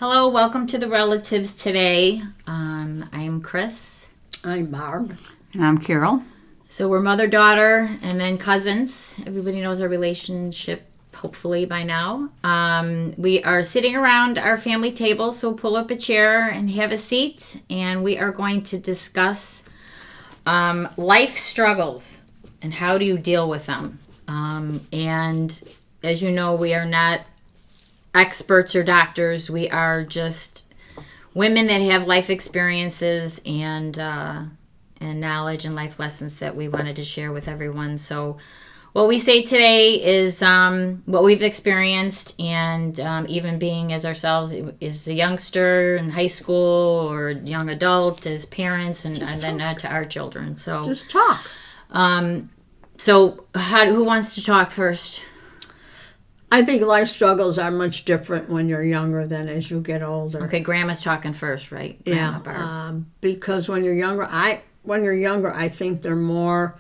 Hello, welcome to the Relatives today. I'm Chris. I'm Barb. And I'm Carol. So we're mother-daughter and then cousins. Everybody knows our relationship, hopefully, by now. We are sitting around our family table, so pull up a chair and have a seat. And we are going to discuss life struggles and how do you deal with them. And as you know, we are not experts or doctors. We are just women that have life experiences and knowledge and life lessons that we wanted to share with everyone. So what we say today is what we've experienced, and even being as ourselves is a youngster in high school or young adult as parents, and then to our children. So just talk. So who wants to talk first? I think life struggles are much different when you're younger than as you get older. Okay, Grandma's talking first, right? Yeah, because when you're younger, I think they're more.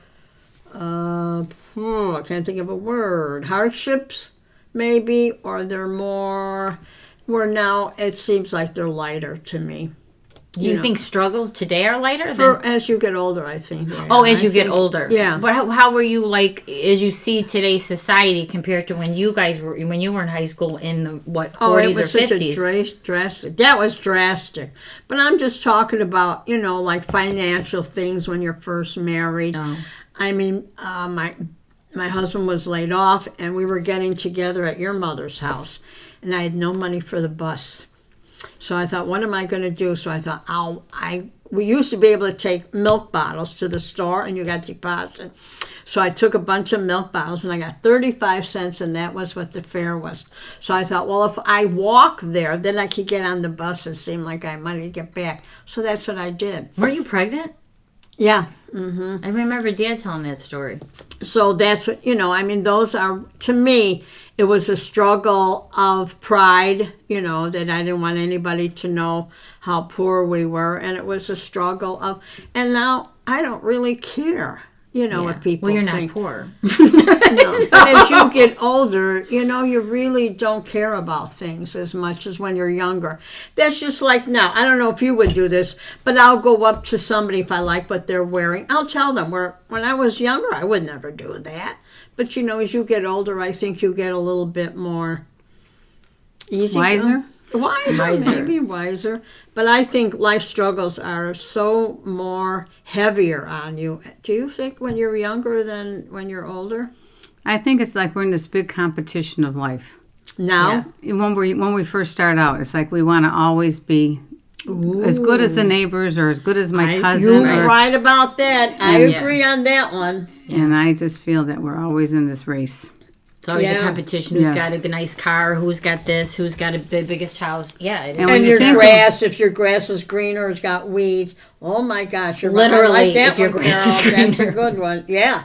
I can't think of a word. Hardships, maybe, or they're more. Where now it seems like they're lighter to me. Do you think struggles today are lighter? As you get older, I think. Yeah. As you get older. Yeah. But how were you, like, as you see today's society compared to when you were in high school in the, 40s or 50s? It was such a drastic. That was drastic. But I'm just talking about, like financial things when you're first married. Oh. I mean, my husband was laid off, and we were getting together at your mother's house, and I had no money for the bus. So I thought, what am I going to do? So I thought, we used to be able to take milk bottles to the store and you got deposit. So I took a bunch of milk bottles and I got 35 cents, and that was what the fare was. So I thought, well, if I walk there, then I could get on the bus and seem like I might get back. So that's what I did. Were you pregnant? Yeah. Mm-hmm. I remember Dad telling that story. So that's what, those are, to me, it was a struggle of pride, that I didn't want anybody to know how poor we were. And it was a struggle of, and now I don't really care, what people think. Well, you're not poor. No. But as you get older, you really don't care about things as much as when you're younger. That's just like now. I don't know if you would do this, but I'll go up to somebody if I like what they're wearing. I'll tell them. When I was younger, I would never do that. But, as you get older, I think you get a little bit more easy. Wiser? Maybe wiser. But I think life struggles are so more heavier on you. Do you think when you're younger than when you're older? I think it's like we're in this big competition of life. Now? Yeah. When we first start out, it's like we want to always be as good as the neighbors or as good as my cousin. You're right about that. I agree on that one. And I just feel that we're always in this race. It's always a competition. Who's got a nice car? Who's got this? Who's got the biggest house? Yeah. And your grass, if your grass is greener, it's got weeds. Oh my gosh. You're literally, like that if your grass is greener. That's a good one. Yeah.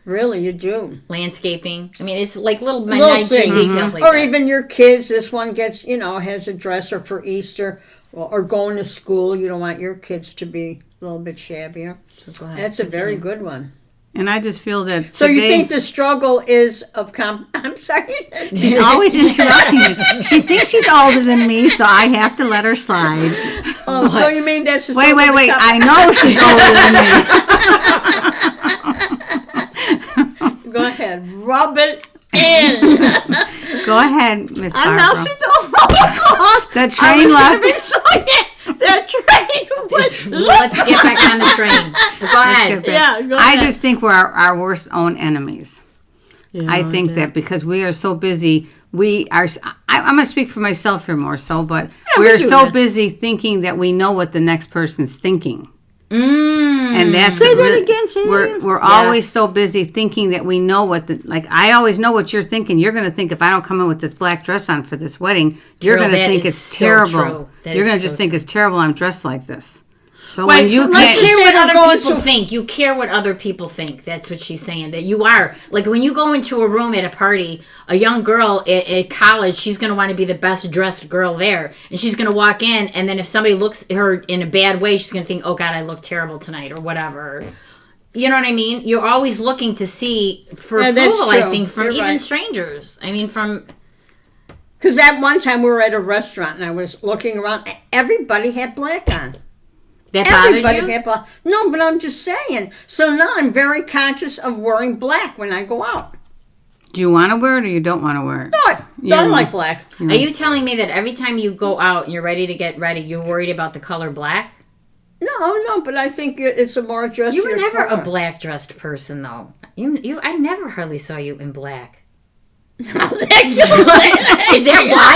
Really, you do. Landscaping. I mean, it's like little details like that. Or even your kids. This one gets, has a dresser for Easter or going to school. You don't want your kids to be a little bit shabbier. So go ahead. That's a very good one. And I just feel that So you think the struggle is of I'm sorry. She's always interrupting me. She thinks she's older than me, so I have to let her slide. Oh, so you mean that's just Wait. I know she's older than me. Go ahead. Rub it in. Go ahead, Miss Barbara. I'm now sitting the train left. That train was... Let's get back on the train. Go ahead. Yeah, go I ahead. just think we're our worst own enemies. Yeah, I think that because we are so busy, I'm going to speak for myself here more so, but we're so busy thinking that we know what the next person's thinking. And that's Say that again. We're always so busy thinking that we know what I always know what you're thinking. You're going to think if I don't come in with this black dress on for this wedding, you're going to think it's terrible. You're going to just think it's terrible I'm dressed like this. But when you care what other people think. You care what other people think. That's what she's saying. That you are. Like when you go into a room at a party, a young girl at college, she's going to want to be the best dressed girl there. And she's going to walk in, and then if somebody looks at her in a bad way, she's going to think, oh, God, I look terrible tonight or whatever. You know what I mean? You're always looking to see for approval, I think, from strangers. I mean, from... Because that one time we were at a restaurant and I was looking around. Everybody had black on. That bothers Everybody you? had black. No, but I'm just saying. So now I'm very conscious of wearing black when I go out. Do you want to wear it or you don't want to wear it? No, I don't like black. Are you telling me that every time you go out and you're ready to get ready, you're worried about the color black? No, but I think it's a more dressier You were never color. a black dressed person, though. I never hardly saw you in black. Is that why?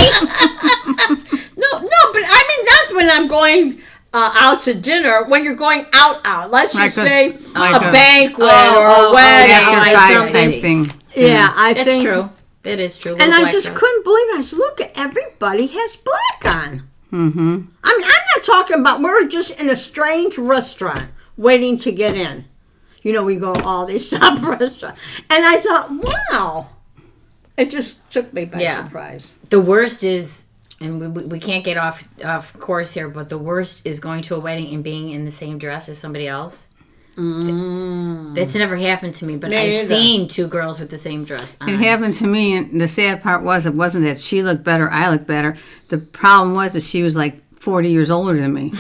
No, but I mean, that's when I'm going out to dinner. When you're going out. Let's just say a banquet or a wedding. After I five see. type thing. Yeah, I That's think. true. That is true. And Little I black just dress. couldn't believe it. I said, look, everybody has black on. Mm-hmm. I mean, I'm not talking about, we're just in a strange restaurant waiting to get in. You know, we go all these top restaurants. And I thought, wow. It just took me by surprise. The worst is, and we can't get off course here, but the worst is going to a wedding and being in the same dress as somebody else. That's never happened to me, but I've seen two girls with the same dress on. It happened to me, and the sad part was it wasn't that she looked better, I looked better. The problem was that she was like 40 years older than me.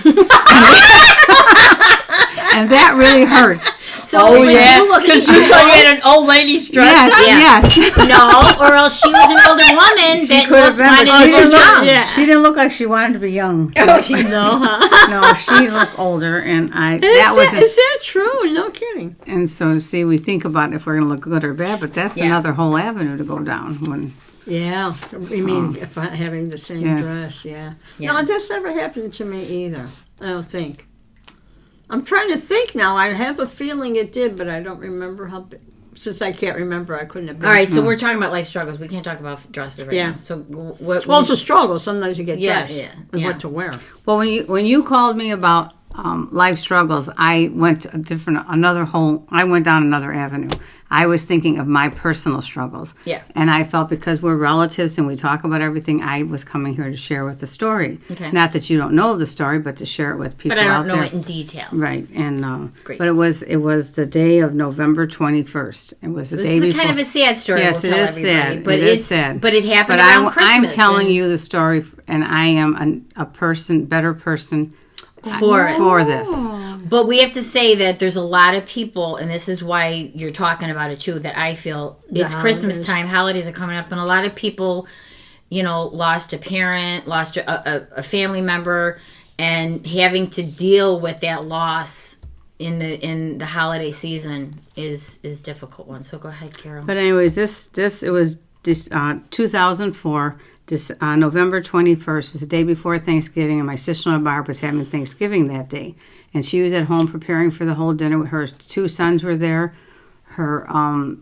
And that really hurt. So Because you thought you had an old lady's dress on? Yes. No, or else she was an older woman that could have been, wanted but to she look didn't look, young. Yeah. she didn't look like she wanted to be young. Oh, geez. No, she looked older, and Is that true? No kidding. And so, see, we think about if we're going to look good or bad, but that's another whole avenue to go down. Yeah. I mean, if I'm having the same dress, yeah. No, that's never happened to me either. I don't think. I'm trying to think now. I have a feeling it did, but I don't remember how big. Since I can't remember, I couldn't have been. All right, so we're talking about life struggles. We can't talk about dresses right now. So what? Well, it's a struggle. Sometimes you get dressed and yeah. what to wear. Well, when you called me about life struggles, I went I went down another avenue. I was thinking of my personal struggles. Yeah. And I felt because we're relatives and we talk about everything, I was coming here to share with the story. Okay. Not that you don't know the story, but to share it with people But I out don't know there. it in detail. Right, and Great. but it was the day of November 21st. It was the day This is before. kind of a sad story. Yes, we'll it tell is everybody. sad. But It is sad. But it happened But around Christmas. I'm telling and you the story, and I am a better person for this. But we have to say that there's a lot of people, and this is why you're talking about it too, that I feel it's Christmas time, holidays are coming up, and a lot of people, lost a parent, lost a family member, and having to deal with that loss in the holiday season is a difficult one. So go ahead, Carol. But anyways, it was 2004. November 21st was the day before Thanksgiving, and my sister-in-law Barb was having Thanksgiving that day. And she was at home preparing for the whole dinner. Her two sons were there. Her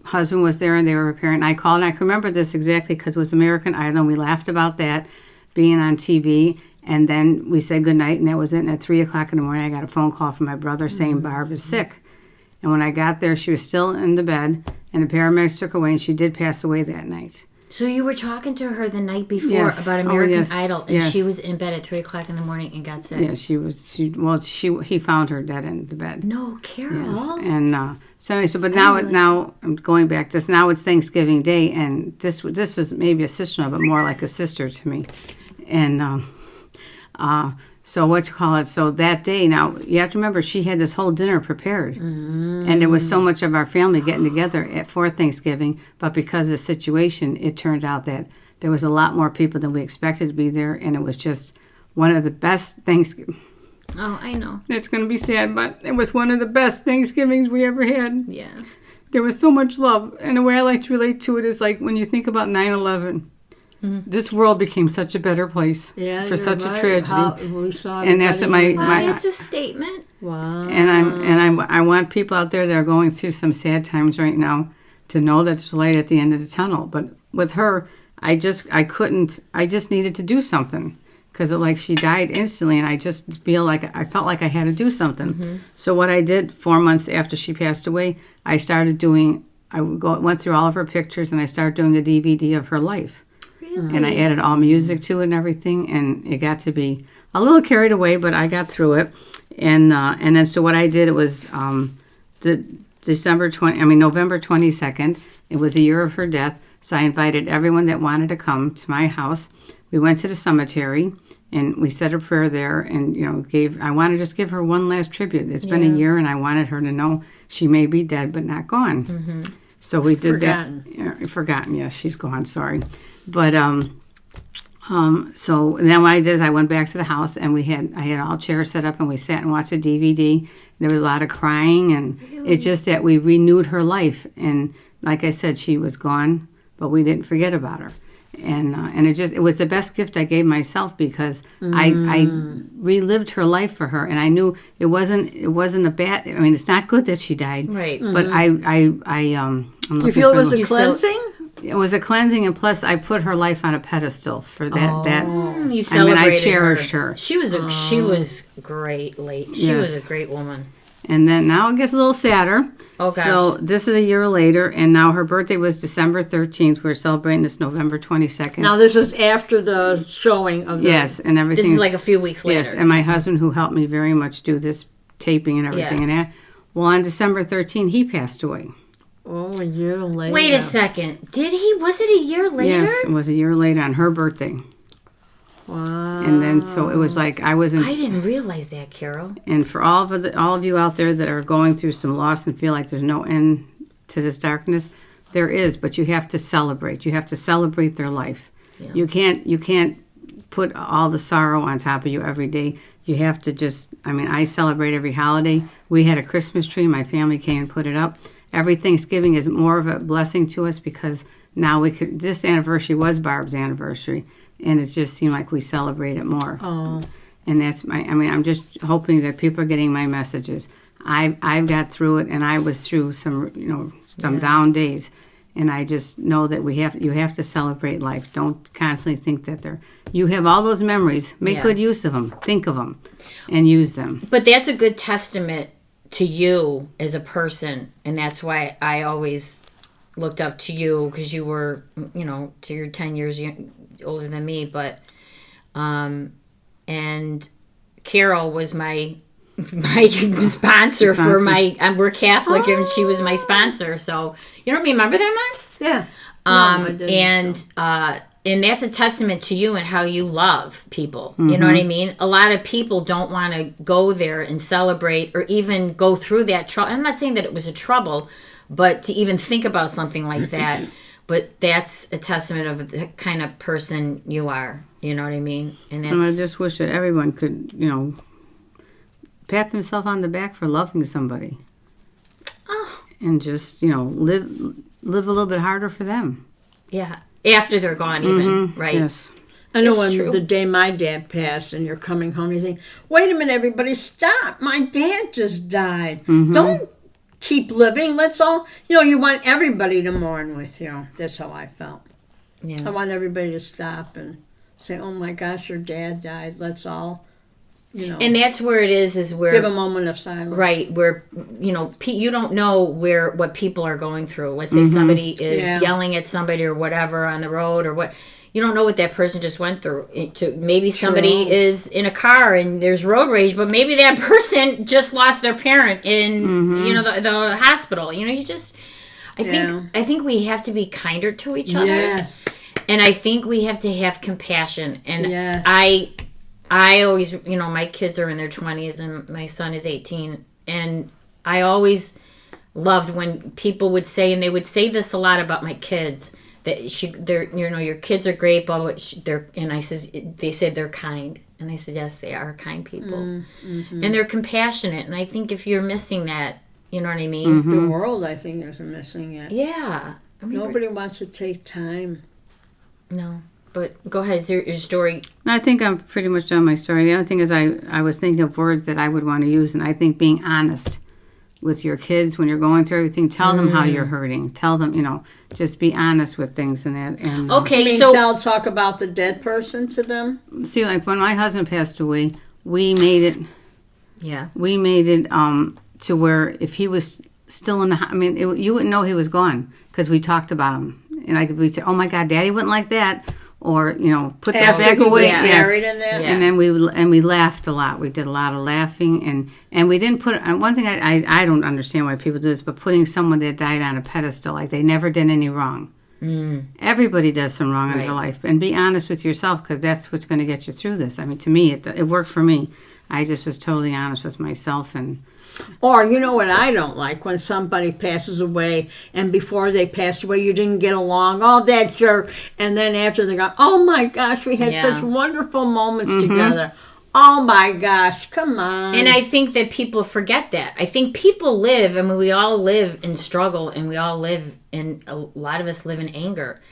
husband was there, and they were preparing. And I called, and I can remember this exactly because it was American Idol, and we laughed about that being on TV. And then we said goodnight, and that was it. And at 3 o'clock in the morning, I got a phone call from my brother saying Barb is sick. And when I got there, she was still in the bed, and the paramedics took her away, and she did pass away that night. So you were talking to her the night before Yes. about American yes. Idol, and Yes. she was in bed at 3 o'clock in the morning and got sick. Yeah, he found her dead in the bed. No, Carol. Yes. And but now I'm going back. Now it's Thanksgiving Day, and this was maybe a sister-in-law, but more like a sister to me. And so that day, now you have to remember she had this whole dinner prepared, and there was so much of our family getting together for Thanksgiving. But because of the situation, it turned out that there was a lot more people than we expected to be there, and it was just one of the best Thanksgiving. Oh, I know. It's going to be sad, but it was one of the best Thanksgivings we ever had. Yeah. There was so much love. And the way I like to relate to it is like when you think about 9/11, this world became such a better place for such a tragedy. We saw And that's what It's a statement. Wow. And I want people out there that are going through some sad times right now to know that there's light at the end of the tunnel. But with her, I just needed to do something. Because she died instantly, and I just felt like I had to do something. So what I did 4 months after she passed away, I went through all of her pictures, and I started doing a DVD of her life. Really? And I added all music to it and everything, and it got to be a little carried away, but I got through it. And then so what I did, it was November 22nd. It was the year of her death. So I invited everyone that wanted to come to my house. We went to the cemetery and we said a prayer there, and I want to just give her one last tribute. It's been a year, and I wanted her to know she may be dead but not gone. Mm-hmm. So we did that. Forgotten, yes, she's gone. Sorry, but so then what I did is I went back to the house, and I had all chairs set up, and we sat and watched a DVD. There was a lot of crying, and it's just that we renewed her life. And like I said, she was gone, but we didn't forget about her. And it was the best gift I gave myself, because I relived her life for her, and I knew it wasn't a bad. I mean, it's not good that she died, right? But I'm you feel it was a cleansing? It was a cleansing, and plus I put her life on a pedestal for that. You celebrated I cherished her. She was great. She was a great woman. And then now it gets a little sadder. Oh, gosh. So this is a year later, and now her birthday was December 13th. We're celebrating this November 22nd. Now this is after the showing of the... Yes, and everything. This is like a few weeks later. Yes, and my husband, who helped me very much do this taping and everything, and that. Well, on December 13th, he passed away. Oh, a year later. Wait a second. Did he? Was it a year later? Yes, it was a year later on her birthday. Wow. And then so it was like I didn't realize that, Carol. And for all of you out there that are going through some loss and feel like there's no end to this darkness, there is, but you have to celebrate. You have to celebrate their life. Yeah. You can't put all the sorrow on top of you every day. You have to I celebrate every holiday. We had a Christmas tree. My family came and put it up. Every Thanksgiving is more of a blessing to us, because now this anniversary was Barb's anniversary, and it just seemed like we celebrate it more. Oh. And that's I'm just hoping that people are getting my messages. I've got through it, and I was through some down days, and I just know that you have to celebrate life. Don't constantly think that you have all those memories. Make good use of them. Think of them, and use them. But that's a good testament to you as a person, and that's why I always looked up to you, because you were, to your 10 years older than me, but and Carol was my sponsor for we're Catholic, and she was my sponsor. So you don't remember that, Mom? Yeah. And that's a testament to you and how you love people. You know what I mean? A lot of people don't want to go there and celebrate, or even go through that trouble. I'm not saying that it was a trouble, but to even think about something like that. But that's a testament of the kind of person you are. You know what I mean? And I just wish that everyone could, pat themselves on the back for loving somebody. Oh. And just, live a little bit harder for them. Yeah. After they're gone, even, right? Yes. I know the day my dad passed, and you're coming home, you think, wait a minute, everybody, stop. My dad just died. Mm-hmm. Don't keep living. Let's all, you want everybody to mourn with you. That's how I felt. Yeah. I want everybody to stop and say, oh my gosh, your dad died. Let's all, And that's where it is where... Give a moment of silence. Right, where, you don't know what people are going through. Let's say somebody is yelling at somebody or whatever on the road, or what... You don't know what that person just went through. Maybe somebody is in a car and there's road rage, but maybe that person just lost their parent in, the hospital. I think we have to be kinder to each other. Yes. And I think we have to have compassion. And yes. I always, my kids are in their 20s and my son is 18. And I always loved when people would say, and they would say this a lot about my kids, that your kids are great, but they said they're kind. And I said, yes, they are kind people. Mm-hmm. And they're compassionate. And I think if you're missing that, you know what I mean? Mm-hmm. The world, I think, is missing it. Yeah. Nobody wants to take time. No. But go ahead, is your story? I think I'm pretty much done my story. The other thing is I was thinking of words that I would want to use, and I think being honest with your kids when you're going through everything. Tell them how you're hurting. Tell them, just be honest with things and that. And okay, talk about the dead person to them. See, like when my husband passed away, we made it. Yeah. We made it to where if he was still in the, you wouldn't know he was gone because we talked about him, and we'd say, "Oh my God, Daddy wouldn't like that." Or put that back away. Yes. In that. Yeah. And then we laughed a lot. We did a lot of laughing, and we didn't put. One thing I don't understand why people do this, but putting someone that died on a pedestal, like they never did any wrong. Everybody does some wrong in their Right. life. And be honest with yourself, because that's what's going to get you through this. I mean, to me, it worked for me. I just was totally honest with myself. And Or you know what I don't like? When somebody passes away and before they passed away you didn't get along. Oh, that jerk. And then after they go, oh my gosh, we had Yeah. such wonderful moments together. Oh my gosh, come on. And I think that people forget that. I think people live, I mean, we all live in struggle, and we all live in, a lot of us live in anger.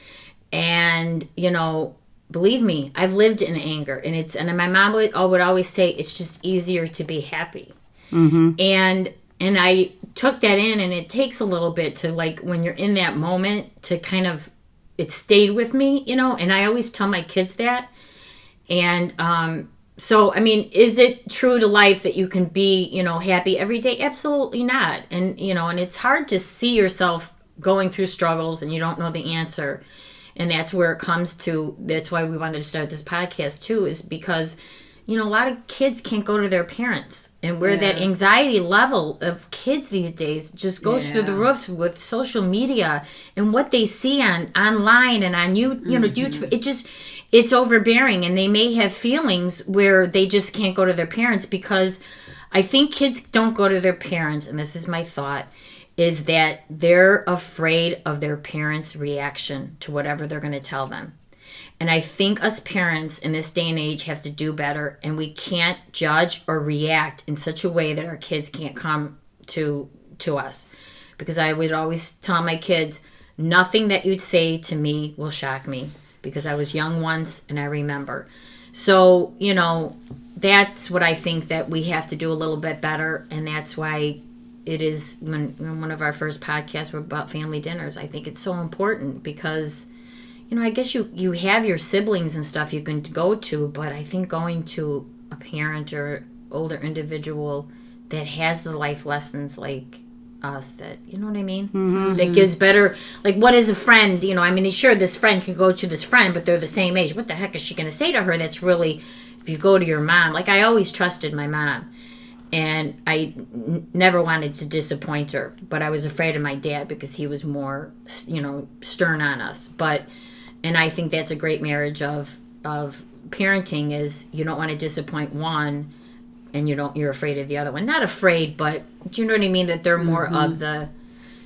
And, you know, believe me, I've lived in anger. And my mom would always say, it's just easier to be happy. And I took that in, and it takes a little bit to, like, when you're in that moment to kind of, it stayed with me, you know, and I always tell my kids that. And, so, I mean, is it true to life that you can be, you know, happy every day? Absolutely not. And, you know, and it's hard to see yourself going through struggles and you don't know the answer. And that's where it comes to, that's why we wanted to start this podcast too, is because, you know, a lot of kids can't go to their parents. And where that anxiety level of kids these days just goes through the roof with social media and what they see online and on you know, YouTube. It's overbearing, and they may have feelings where they just can't go to their parents, because I think kids don't go to their parents, and this is my thought, is that they're afraid of their parents' reaction to whatever they're going to tell them. And I think us parents in this day and age have to do better, and we can't judge or react in such a way that our kids can't come to us. Because I would always tell my kids, nothing that you'd say to me will shock me, because I was young once and I remember. So, you know, that's what I think that we have to do a little bit better, and that's why it is, when one of our first podcasts were about family dinners, I think it's so important, because, you know, I guess you have your siblings and stuff you can go to, but I think going to a parent or older individual that has the life lessons like us, that, you know what I mean? That gives better, like, what is a friend? You know, I mean, sure, this friend can go to this friend, but they're the same age. What the heck is she going to say to her that's really, if you go to your mom, like, I always trusted my mom. And I never wanted to disappoint her, but I was afraid of my dad because he was more, you know, stern on us. And I think that's a great marriage of parenting, is you don't want to disappoint one, and you're afraid of the other one. Not afraid, but do you know what I mean? That they're more of the,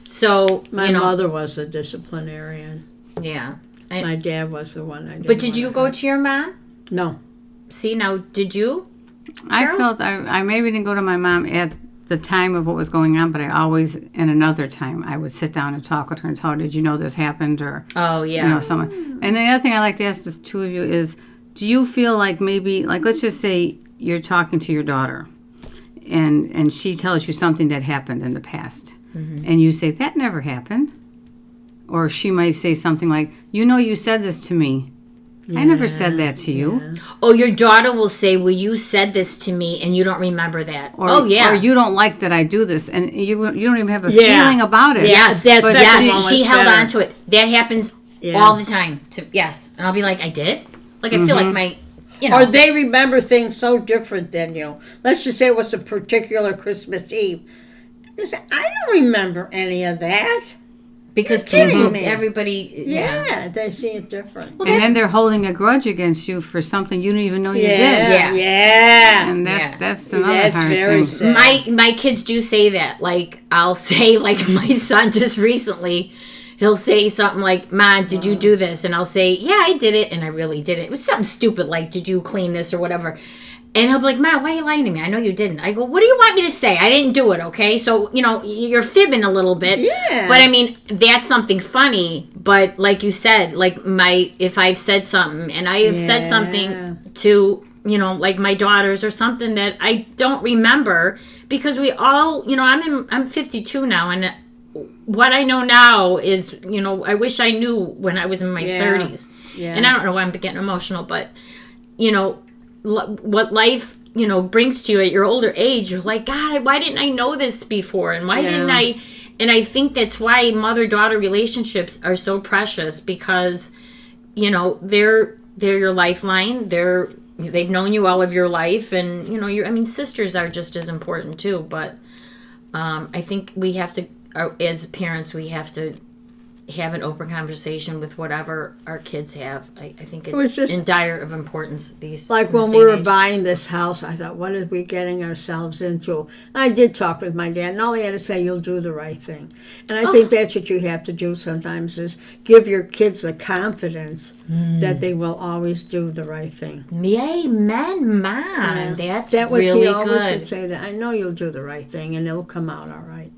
so, my you know, mother was a disciplinarian. yeah. My dad was the one I didn't But did you want go to your mom? No. See, now, did you? I Carol? felt I maybe didn't go to my mom at the time of what was going on, but I always, in another time, I would sit down and talk with her and tell her, did you know this happened? Or, Oh, yeah. you know, someone. And the other thing I like to ask the two of you is, do you feel like maybe, like, let's just say you're talking to your daughter and she tells you something that happened in the past, and you say, that never happened. Or she might say something like, you know, you said this to me. I never said that to you. Oh, your daughter will say, well, you said this to me and you don't remember that. Or, Oh, yeah. Or you don't like that I do this, and you don't even have a Yeah. feeling about it. Yes, That But second she- one was she held better. on to it. That happens Yeah. all the time. Yes. And I'll be like, I did? Like, I feel like my, you know. Or they remember things so different than you. Let's just say it was a particular Christmas Eve. You say, I don't remember any of that. because kidding people, me. everybody, Yeah, they see it different. And then they're holding a grudge against you for something you didn't even know you did. Yeah. Yeah. And Yeah. that's another That's hard very thing. sad. My kids do say that. Like, I'll say, like, my son just recently, he'll say something like, Ma, did you do this? And I'll say, yeah, I did it. And I really did it. It was something stupid, like, did you clean this or whatever? And he'll be like, Ma, why are you lying to me? I know you didn't. I go, what do you want me to say? I didn't do it, okay? So, you know, you're fibbing a little bit. Yeah. But, I mean, that's something funny. But like you said, like, if I've said something, and I have said something to, you know, like my daughters or something that I don't remember, because we all, you know, I'm 52 now, and what I know now is, you know, I wish I knew when I was in my 30s. Yeah. And I don't know why I'm getting emotional, but, you know, what life, you know, brings to you at your older age, you're like, God, why didn't I know this before? And why didn't I? And I think that's why mother-daughter relationships are so precious, because, you know, they're your lifeline. They've known you all of your life, and, you know, sisters are just as important too. But I think we have to, as parents, we have to have an open conversation with whatever our kids have. I think was it's just- in dire of importance. These Like in this when day we and were age. buying this house, I thought, what are we getting ourselves into? I did talk with my dad, and all he had to say, you'll do the right thing. And I think that's what you have to do sometimes is give your kids the confidence that they will always do the right thing. Amen, Mom. Yeah. That's That was really he always good. would say that, I know you'll do the right thing, and it'll come out all right.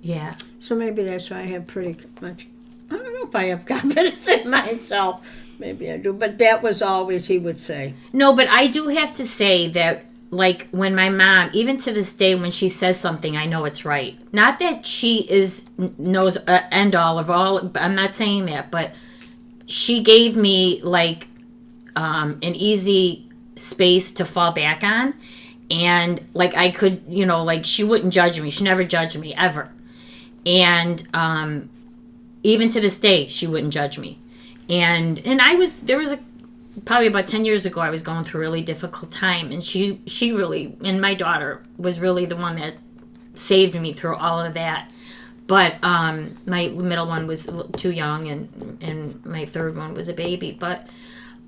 Yeah. So maybe that's why I have pretty much, I don't know if I have confidence in myself. Maybe I do. But that was always, he would say. No, but I do have to say that, like, when my mom, even to this day, when she says something, I know it's right. Not that she knows end all of all. I'm not saying that, but she gave me like an easy space to fall back on, and like I could, like she wouldn't judge me. She never judged me ever, and even to this day, she wouldn't judge me. And there was probably about 10 years ago, I was going through a really difficult time, and she really, and my daughter was really the one that saved me through all of that. But my middle one was too young, and my third one was a baby. But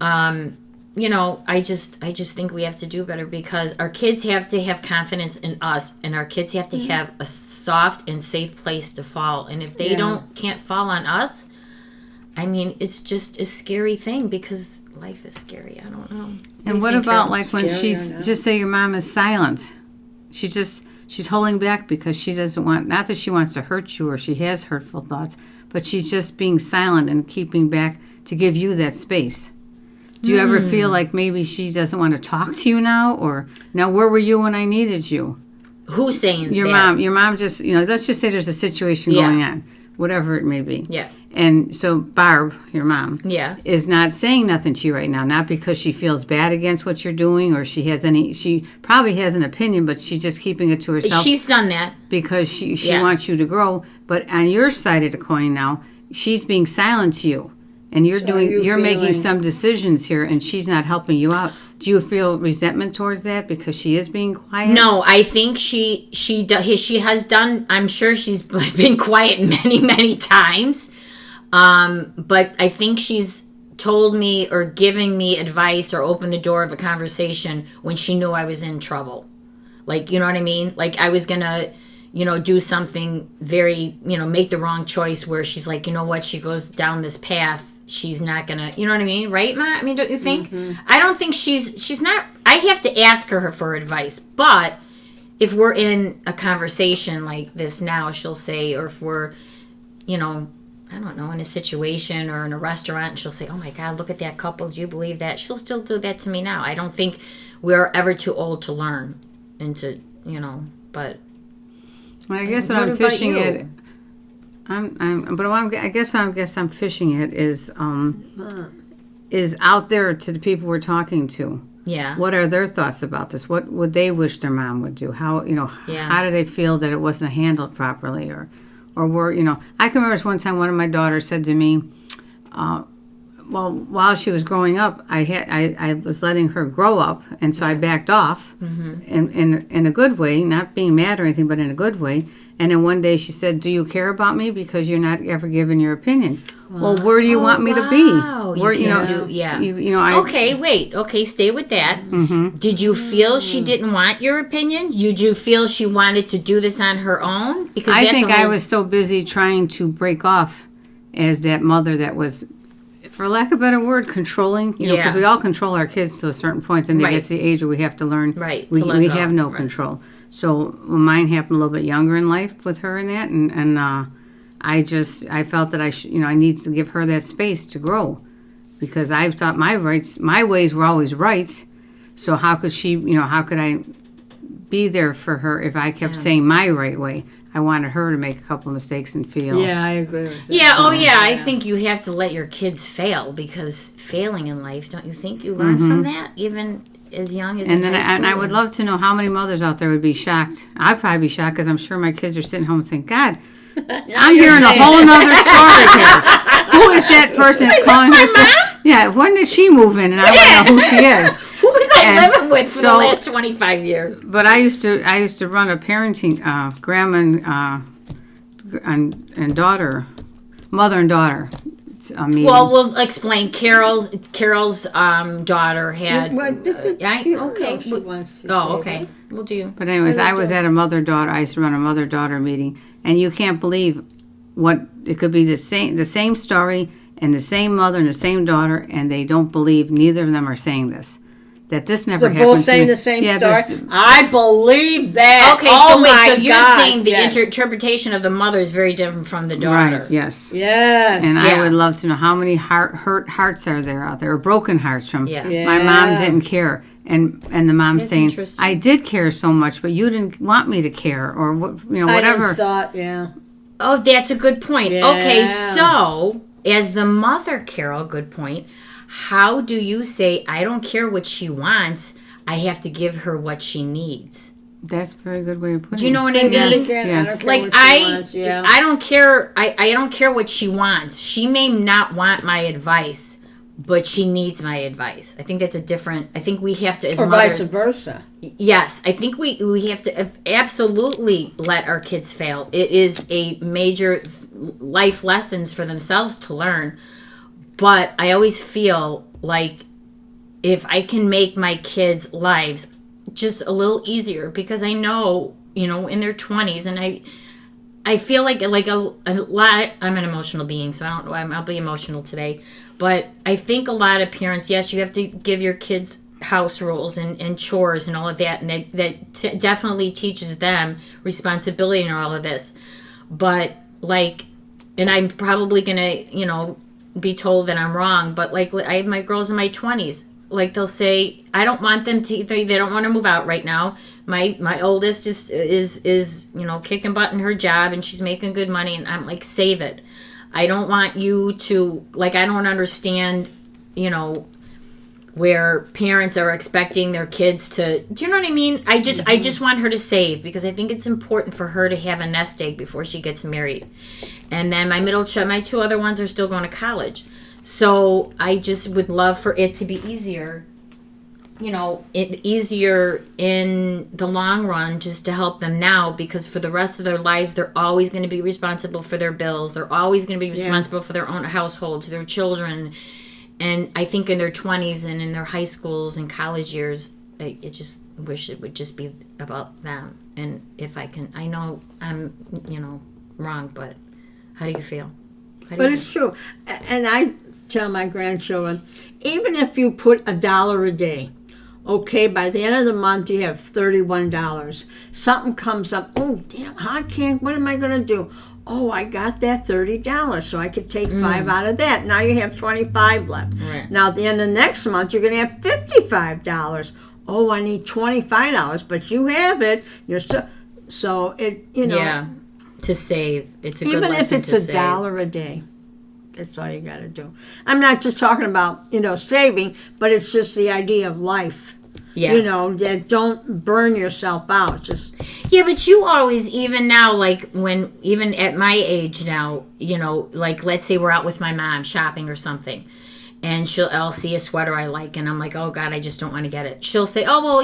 I just think we have to do better, because our kids have to have confidence in us, and our kids have to have a soft and safe place to fall. And if they can't fall on us, I mean, it's just a scary thing, because life is scary. I don't know. And what about like when scary or she's not? just say your mom is silent? She's holding back because she doesn't want, not that she wants to hurt you or she has hurtful thoughts, but she's just being silent and keeping back to give you that space. Do you ever feel like maybe she doesn't want to talk to you now, or now where were you when I needed you? Who's saying Your that? mom. Your mom just, let's just say there's a situation going on, whatever it may be. Yeah. And so Barb, your mom, Yeah. is not saying nothing to you right now, not because she feels bad against what you're doing or she probably has an opinion, but she's just keeping it to herself She's done that. because she Yeah. wants you to grow. But on your side of the coin now, she's being silent to you. And you're making feeling- some decisions here, and she's not helping you out. Do you feel resentment towards that because she is being quiet? No, I think she has done. I'm sure she's been quiet many times, but I think she's told me or giving me advice or opened the door of a conversation when she knew I was in trouble. Like, you know what I mean? Like I was gonna, do something very, make the wrong choice, where she's like, you know what? She goes down this path. She's not gonna, you know what I mean? Right, Ma? I mean, don't you think? I don't think she's not, I have to ask her for advice, but if we're in a conversation like this now, she'll say, or if we're, I don't know, in a situation or in a restaurant, and she'll say, oh my God, look at that couple. Do you believe that? She'll still do that to me now. I don't think we're ever too old to learn and to, but. Well, I guess what What I'm about fishing you? at, I guess I'm fishing at is out there to the people we're talking to. Yeah. What are their thoughts about this? What would they wish their mom would do? How Yeah. how do they feel that it wasn't handled properly, or were I can remember one time one of my daughters said to me, well, while she was growing up, I was letting her grow up, and so I backed off, in a good way, not being mad or anything, but in a good way. And then one day she said, "Do you care about me because you're not ever giving your opinion?" Well, where do you want me to be? Wow. Where You can't do, yeah. Okay, wait. Okay, stay with that. Did you feel she didn't want your opinion? Did you feel she wanted to do this on her own? Because I that's think a whole- I was so busy trying to break off as that mother that was, for lack of a better word, controlling. Because Yeah. we all control our kids to a certain point. Then they Right. get to the age where we have to learn. Right, We to let go. have no Right. control. So mine happened a little bit younger in life with her and that, and I felt that I need to give her that space to grow, because I thought my ways were always right. So how could how could I be there for her if I kept saying my right way? I wanted her to make a couple of mistakes and feel. Yeah, I agree with that. Yeah, I think you have to let your kids fail, because failing in life, don't you think you learn from that, even as young as And in then high school? I would love to know how many mothers out there would be shocked. I'd probably be shocked, because I'm sure my kids are sitting home saying, God, I'm hearing a whole nother story here. Who is that person that's calling herself? Yeah, when did she move in? And I want to know who she is. Who was I And living with for so- the last 25 years? But I used to run a parenting grandma and daughter mother and daughter meeting. Well, we'll explain. Carol's daughter had. Okay. She wants to say Okay. that. We'll do. But anyways, I was at a mother-daughter. I used to run a mother-daughter meeting, and you can't believe what it could be. The same story, and the same mother and the same daughter, and they don't believe. Neither of them are saying this. That this never They're happened. both to saying me. the same Yeah, story. I believe that. Okay, oh so wait, my so you're God, saying the yes. interpretation of the mother is very different from the daughter. Right. Yes. Yes. And Yeah. I would love to know how many hurt hearts are there out there, or broken hearts from Yeah. my mom Yeah. didn't care, and the mom That's saying interesting. I did care so much, but you didn't want me to care, or I whatever. never thought, yeah. Oh, that's a good point. Yeah. Okay, so as the mother, Carol, good point. How do you say, I don't care what she wants, I have to give her what she needs? That's a very good way of putting it. Do you know what I Say that mean? again. Yes. I don't care Like what she wants, yeah. I don't care. I don't care what she wants. She may not want my advice, but she needs my advice. I think that's a different. I think we have to, as or mothers, vice versa. yes, I think we have to absolutely let our kids fail. It is a major life lessons for themselves to learn. But I always feel like if I can make my kids' lives just a little easier, because I know, in their 20s, and I feel like a lot. I'm an emotional being, so I don't know. I'll be emotional today, but I think a lot of parents, yes, you have to give your kids house rules and chores and all of that, and that definitely teaches them responsibility and all of this. But and I'm probably gonna, be told that I'm wrong, but I have my girls in my 20s. They'll say, I don't want them to. They don't want to move out right now. My oldest is kicking butt in her job, and she's making good money, and I'm like, save it. I don't want you to I don't understand, where parents are expecting their kids to. Do you know what I mean? I just want her to save, because I think it's important for her to have a nest egg before she gets married. And then my two other ones are still going to college. So I just would love for it to be easier, easier in the long run, just to help them now, because for the rest of their lives, they're always going to be responsible for their bills. They're always going to be responsible for their own households, their children. And I think in their 20s and in their high schools and college years, I just wish it would just be about them. And if I can, I know I'm, wrong, but how do you feel? But it's true. And I tell my grandchildren, even if you put $1 a day, okay, by the end of the month you have $31. Something comes up, oh, damn, what am I going to do? Oh, I got that $30, so I could take 5 out of that. Now you have 25 left. Right. Now at the end of next month, you're going to have $55. Oh, I need $25, but you have it. So it, Yeah, to save. It's a good even if lesson it's to save. $1 a day. That's all you got to do. I'm not just talking about, saving, but it's just the idea of life. Yes. That don't burn yourself out. Just Yeah, but you always, even now, even at my age now, let's say we're out with my mom shopping or something, and I'll see a sweater I like, and I'm like, oh God, I just don't want to get it. She'll say, oh, well,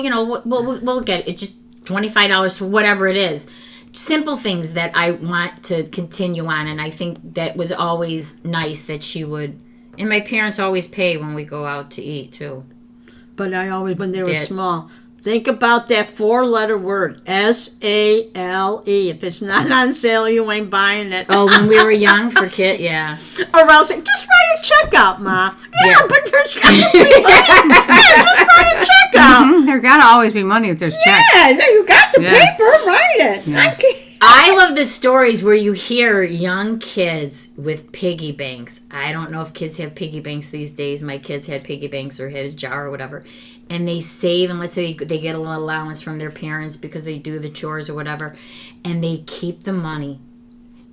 we'll get it. It's just $25 for whatever it is. Simple things that I want to continue on, and I think that was always nice that she would. And my parents always pay when we go out to eat too. But I always, when they were small, think about that 4-letter word, S-A-L-E. If it's not on sale, you ain't buying it. Oh, when we were young for kid, yeah. Or else, just write a check out, Ma. Yeah, but there's got to be just write a check out. There gotta always be money if there's checks. Yeah, you got the Yes. paper, write it. Yes. I love the stories where you hear young kids with piggy banks. I don't know if kids have piggy banks these days. My kids had piggy banks or had a jar or whatever. And they save, and let's say they get a little allowance from their parents because they do the chores or whatever. And they keep the money.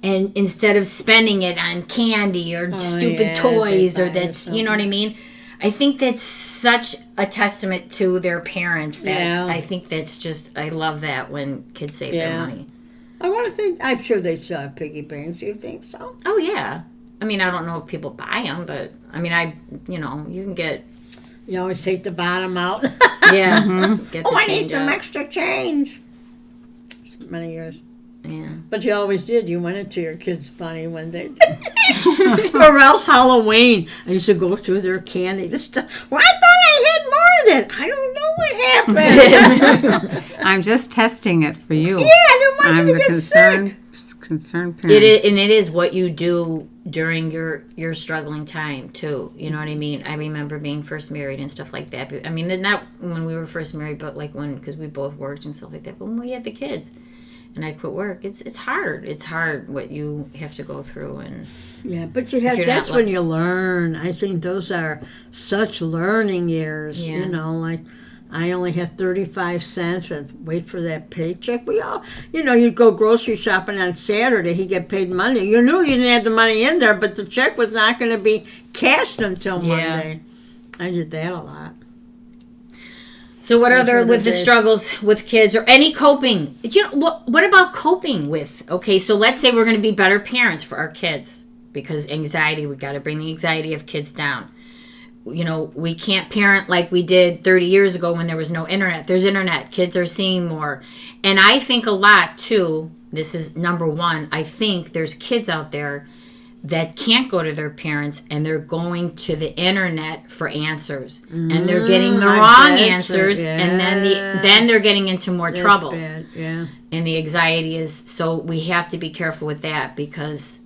And instead of spending it on candy or stupid toys or that's, you know what I mean? I think that's such a testament to their parents that I think that's just, I love that when kids save their money. I want to think, I'm sure they still have piggy banks. You think so? Oh, yeah. I mean, I don't know if people buy them, but I mean, you can get. You always take the bottom out. Yeah. Get the I need change some out. extra change. Many years. Yeah. But you always did. You went into your kids' funny when they or else Halloween. I used to go through their candy. This stuff. Well, I thought I had more than. I don't know what happened. I'm just testing it for you. Yeah, I didn't want I'm you to the get sick. concerned parent. It is what you do during your struggling time too. You know what I mean? I remember being first married and stuff like that. I mean, not when we were first married, but like because we both worked and stuff like that. But when we had the kids, and I quit work, it's hard. It's hard what you have to go through, and Yeah, but you have. you're That's not when you learn. I think those are such learning years. Yeah. You know, like. I only had 35 cents and wait for that paycheck. We all, you'd go grocery shopping on Saturday. He'd get paid Monday. You knew you didn't have the money in there, but the check was not going to be cashed until Monday. I did that a lot. So what Those other were the with the days. struggles with kids or any coping? What about coping with? Okay, so let's say we're going to be better parents for our kids because anxiety. We got to bring the anxiety of kids down. We can't parent like we did 30 years ago when there was no internet. There's internet. Kids are seeing more. And I think a lot, too, this is number one, I think there's kids out there that can't go to their parents and they're going to the internet for answers. And they're getting the I wrong bet you, answers. yeah. And then they're getting into more That's trouble. bad, yeah. And the anxiety is, so we have to be careful with that because...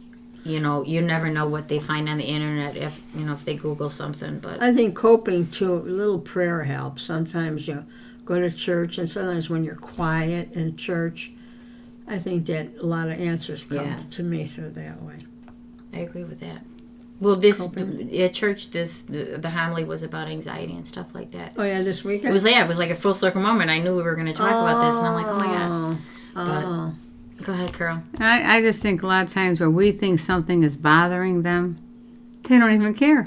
you never know what they find on the internet if they Google something. But I think coping too, a little prayer helps. Sometimes you go to church, and sometimes when you're quiet in church, I think that a lot of answers come to me through that way. I agree with that. Well, at church, the homily was about anxiety and stuff like that. Oh yeah, this weekend. It was like a full circle moment. I knew we were going to talk about this, and I'm like, oh my god. Oh. Go ahead, Carol. I just think a lot of times where we think something is bothering them, they don't even care.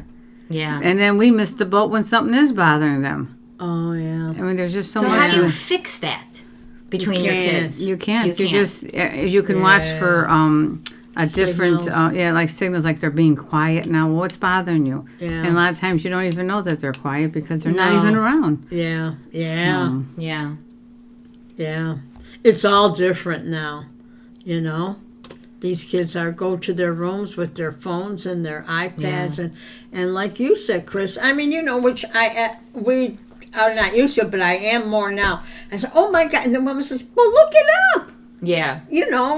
Yeah. And then we miss the boat when something is bothering them. Oh yeah. I mean, there's just so So much. how do you fix that between your can't. kids? You can't. You You can't. just you can watch for a different Signals. like signals like they're being quiet now. Well, what's bothering you? Yeah. And a lot of times you don't even know that they're quiet because they're not No. even around. Yeah. Yeah. So, Yeah. Yeah. It's all different now. These kids go to their rooms with their phones and their iPads and like you said, Chris, I mean, which we are not used to, but I am more now. I said, oh my God. And the woman says, well, look it up. Yeah.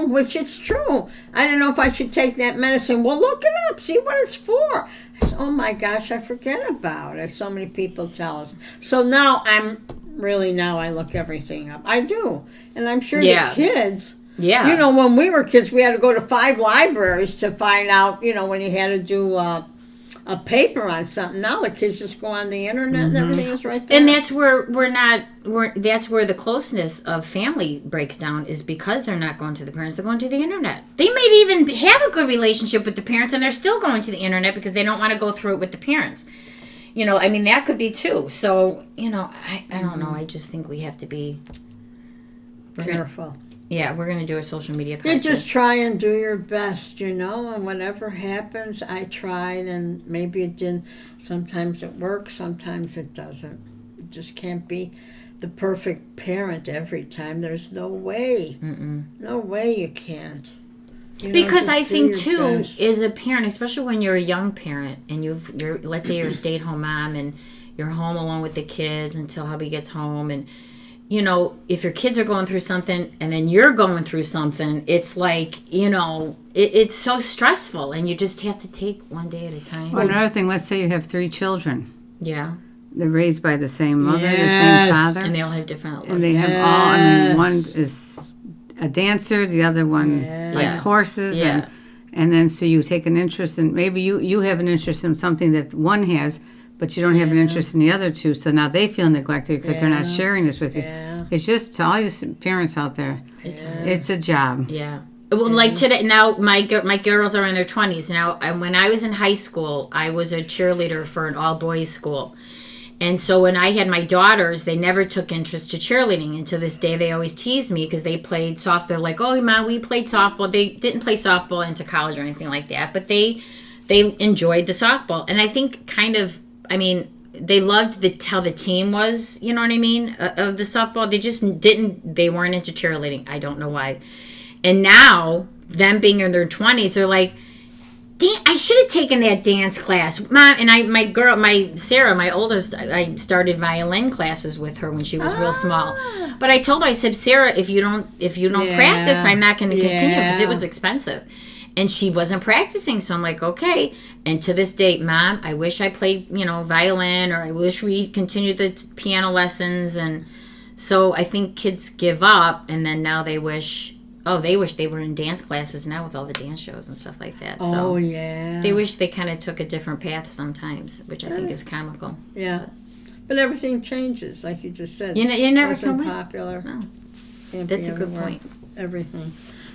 Which it's true. I don't know if I should take that medicine. Well, look it up. See what it's for. I said, oh my gosh, I forget about it. So many people tell us. So now I look everything up. I do. And I'm sure the kids... Yeah. When we were kids, we had to go to 5 libraries to find out, when you had to do a paper on something. Now the kids just go on the internet and everything is right there. And that's where that's where the closeness of family breaks down is because they're not going to the parents, they're going to the internet. They might even have a good relationship with the parents and they're still going to the internet because they don't want to go through it with the parents. I mean, that could be too. So, I don't know. I just think we have to be careful. We're going to do a social media podcast. You just try and do your best, and whatever happens, I tried, and maybe it didn't. Sometimes it works, sometimes it doesn't. You just can't be the perfect parent every time. There's no way. No way you can't. Because just I do think your too, best. as a parent, especially when you're a young parent and you're let's say you're a stay-at-home mom and you're home alone with the kids until hubby gets home, and if your kids are going through something and then you're going through something, it's like it's so stressful, and you just have to take one day at a time. well, another thing, let's say you have 3 children. Yeah, They're raised by the same mother, the Yes. same father. and they all have different. And they have all, I mean, one is a dancer, the other one likes Yeah. horses. Yeah. And then so you take an interest in, maybe you have an interest in something that one has, but you don't have an interest in the other two. So now they feel neglected because they're not sharing this with you. Yeah. It's just to all you parents out there, it's a job. Yeah. Well, like today, now my girls are in their 20s. Now, when I was in high school, I was a cheerleader for an all-boys school. And so when I had my daughters, they never took interest to cheerleading. And to this day, they always tease me because they played softball. They're like, oh, Mom, we played softball. They didn't play softball into college or anything like that. But they enjoyed the softball. And I think they loved how the team was, you know what I mean, of the softball. They just they weren't into cheerleading. I don't know why. And now, them being in their 20s, they're like, I should have taken that dance class, Mom. And my Sarah, my oldest, I started violin classes with her when she was real small. But I told her, I said, Sarah, if you don't practice, I'm not going to continue because it was expensive. And she wasn't practicing, so I'm like, okay. And to this date, Mom, I wish I played, violin, or I wish we continued the piano lessons. And so I think kids give up, and then now they wish they were in dance classes now with all the dance shows and stuff like that. So they wish they kind of took a different path sometimes, which I think is comical. Yeah. But everything changes, like you just said. You never wasn't can win. popular. No. Can't That's be a good everywhere. point. Everything.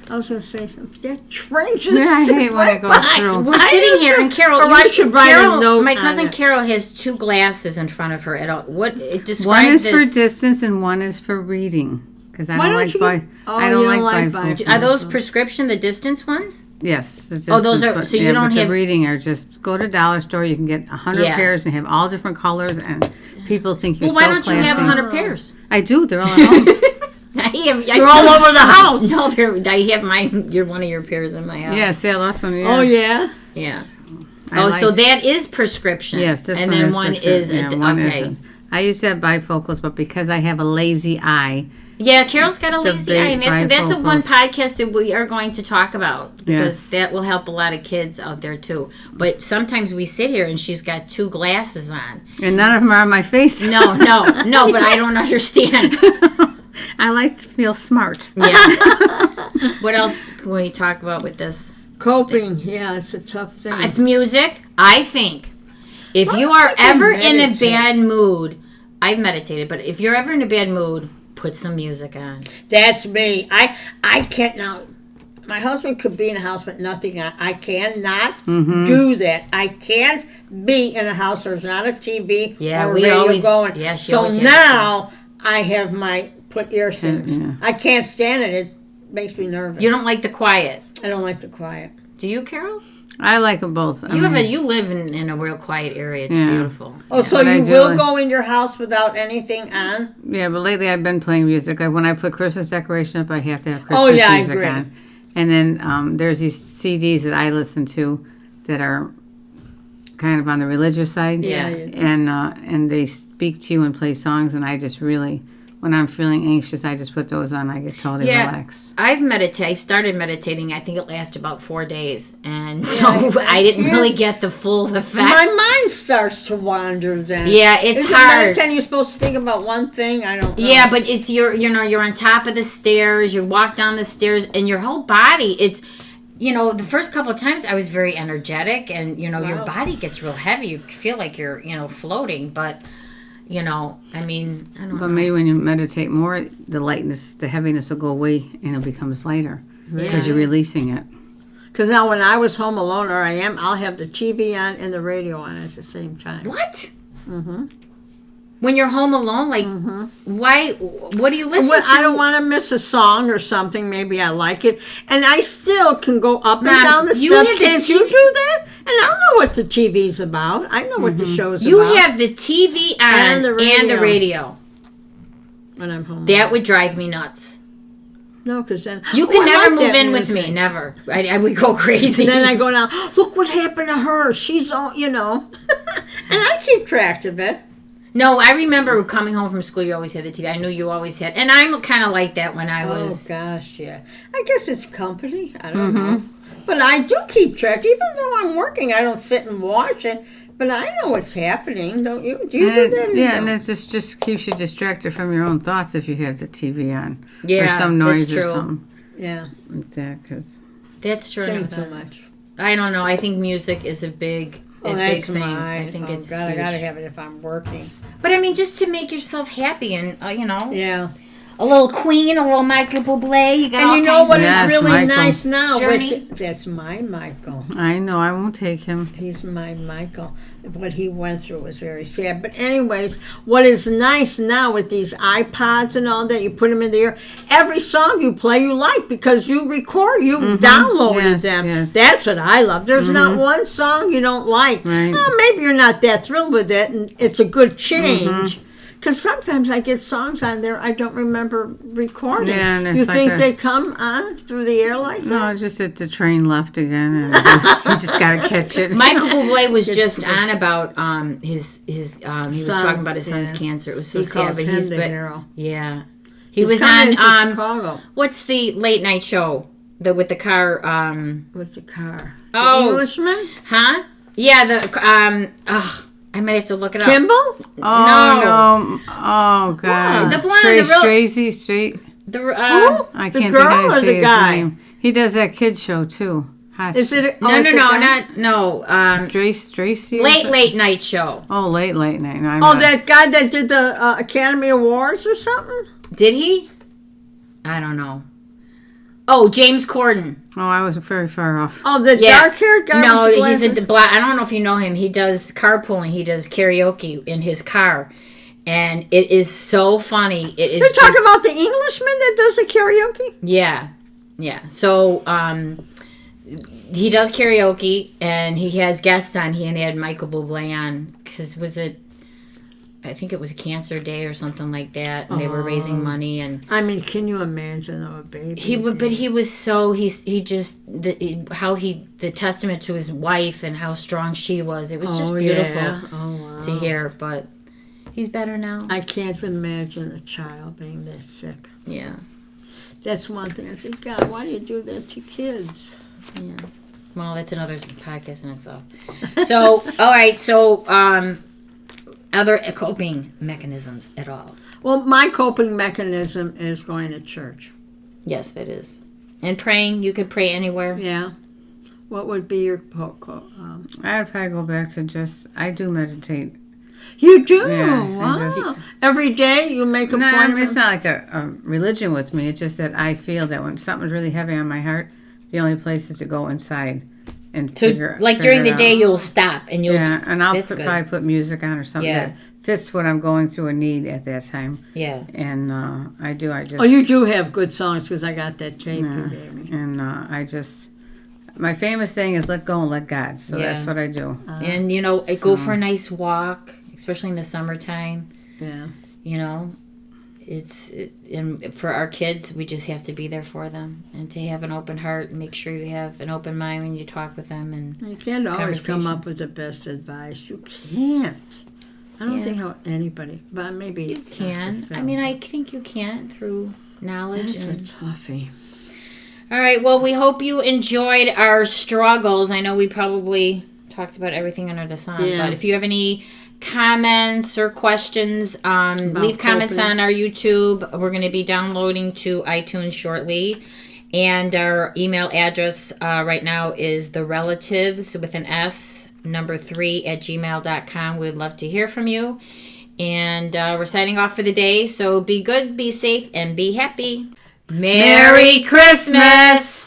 I was going to say something. That train just I hate when it goes through. We're sitting here, and Carol, Or I should write a note my on cousin it. Carol has two glasses in front of her. What it describes One is as, for distance and one is for reading. Because I Why don't don't like you bi. get- Oh, I you don't don't like like bifocals. Are those prescription, the distance ones? Yes. The Oh, those distance, are- but- so you yeah, don't but have- the reading are just go to dollar store. You can get 100 Yeah. pairs and have all different colors, and people think you're Well, why so don't classy. you have 100 pairs? I do. They're all at home. They're all over the house. No, I have mine. You're one of your pairs in my house. Yes, yeah, that's one. Yeah. Oh, yeah? Yeah. I Oh, so like- that is prescription. Yes, this and one then is one prescription. is Yeah, one okay. isn't. I used to have bifocals, but because I have a lazy eye, Yeah, Carol's got a The lazy big eye, and that's a one bifocals. podcast that we are going to talk about because Yes. that will help a lot of kids out there too. But sometimes we sit here and she's got two glasses on. and none of them are on my face. No, but I don't understand. I like to feel smart. Yeah. What else can we talk about with this? Coping. Yeah, it's a tough thing. With music, I think if you don't are think I ever in a meditate. bad mood, I've meditated, but if you're ever in a bad mood, put some music on. That's me. I can't now. My husband could be in a house with nothing on. I cannot do that. I can't be in a house where there's not a TV Yeah, or we radio always- going. yeah, she so always had now I have my put ear things. Yeah. I can't stand it. It makes me nervous. You don't like the quiet. I don't like the quiet. Do you, Carol? I like them both. You live in a real quiet area. It's Yeah. beautiful. Oh, so What I you do will is- go in your house without anything on? Yeah, but lately I've been playing music. Like when I put Christmas decoration up, I have to have Christmas Oh, yeah, I music agree. on. And then there's these CDs that I listen to that are kind of on the religious side. Yeah. And they speak to you and play songs, and I just really, when I'm feeling anxious, I just put those on. I get totally relaxed. I started meditating. I think it lasted about 4 days, and so I didn't really get the full effect. My mind starts to wander then. Yeah, it's Isn't hard. meditating you're supposed to think about one thing? I don't know. Yeah, but it's you're on top of the stairs. You walk down the stairs, and your whole body. It's the first couple of times I was very energetic, and your body gets real heavy. You feel like you're floating, but. I mean, I don't know. But maybe when you meditate more, the lightness, the heaviness will go away, and it becomes lighter because you're releasing it. Because now when I was home alone, or I am, I'll have the TV on and the radio on at the same time. What? Mm-hmm. When you're home alone, like, why? What do you listen Well, to? I don't want to miss a song or something. Maybe I like it. And I still can go up and Mom, down the you steps. have the Can't you do that? And I don't know what the TV's about. I know what the show's You about. have the TV on And the radio. when I'm home. That would drive me nuts. No, because then... You Oh, could I never like move that in with me. music. Never. I would go crazy. And then I go down, look what happened to her. She's all, And I keep track of it. No, I remember coming home from school, you always had the TV. I knew you always had. And I'm kind of like that when I was. Oh, gosh, yeah. I guess it's company. I don't know. But I do keep track. Even though I'm working, I don't sit and watch it. But I know what's happening, don't you? Do you do that? Or Yeah, no? and it just keeps you distracted from your own thoughts if you have the TV on. Yeah, or some noise that's or true. something Yeah, like that. Cause That's true. think too much. I don't know. I think music is a big that's thing. mine. I think it's God, I huge. gotta have it if I'm working. But I mean, just to make yourself happy and, Yeah. a little Queen, a little Michael Bublé. You got all And you know kinds what of is Yes, really Michael. nice now? Journey. That's my Michael. I know I won't take him. He's my Michael. What he went through was very sad. But anyways, what is nice now with these iPods and all that, you put them in the ear. Every song you play you like because you record, you downloaded Yes, them. yes. That's what I love. There's not one song you don't like. Right. Well, maybe you're not that thrilled with it, and it's a good change. Because sometimes I get songs on there I don't remember recording. Yeah, and it's you like think a- they come on through the air like that? No, just that the train left again, and you just gotta catch it. Michael Bublé was just on about his he was Son, talking about his son's yeah. cancer. It was so He sad, calls but him he's the but hero. yeah, he He's was coming on into Chicago what's the late night show with the car with the car. Oh. The Englishman? huh? Yeah, the I might have to look it up. Kimball? Oh no! Oh god! The blonde, the real- Tracy Street. The Who? I The can't girl think how to or say the his guy? name. He does that kids show too. Hot Is it? no, is it guy? Tracy? or late something? late night show. Oh, late night. No, I'm Oh, not- that guy that did the Academy Awards or something? Did he? I don't know. Oh, James Corden. Oh, I was very far off. Oh, the Yeah. dark-haired guy. No, with the he's glasses? a black. I don't know if you know him. He does carpooling. He does karaoke in his car, and it is so funny. It is. You're talking just- about the Englishman that does the karaoke? Yeah, yeah. So he does karaoke, and he has guests on. He had Michael Bublé on because I think it was Cancer Day or something like that, and they were raising money and. I mean, can you imagine a baby? He would, but he was so the testament to his wife and how strong she was. It was just beautiful Yeah. Oh, wow. to hear. But he's better now. I can't imagine a child being that sick. Yeah, That's one thing. I said, God, why do you do that to kids? yeah. Well, that's another podcast in itself. So, all right. So, other coping mechanisms at all? Well, my coping mechanism is going to church. Yes, that is. And praying. You could pray anywhere. Yeah. What would be your I would probably go back to I do meditate. You do? Yeah, I Wow. just- Every day you make a No, I point. mean, it's not like a religion with me. It's just that I feel that when something's really heavy on my heart, the only place is to go inside and figure Like during the it day, out. you'll stop and you'll. Yeah, and I'll that's good. probably put music on or something Yeah. that fits what I'm going through and need at that time. Yeah. And I just. Oh, you do have good songs because I got that tape you gave me. And my famous saying is let go and let God. So Yeah. that's what I do. And go for a nice walk, especially in the summertime. Yeah. And for our kids, we just have to be there for them and to have an open heart and make sure you have an open mind when you talk with them. And You can't always come up Conversations. with the best advice. You can't. I don't Yeah. think how anybody, but maybe you can. I mean, I think you can through knowledge. That's a And, toughie. all right. Well, we hope you enjoyed our struggles. I know we probably talked about everything under the sun, Yeah. but if you have any comments or questions, leave comments coping. on our YouTube. We're going to be downloading to iTunes shortly. And our email address right now is therelatives with an S, 3 @gmail.com. We'd love to hear from you. And we're signing off for the day. So be good, be safe, and be happy. Merry Christmas!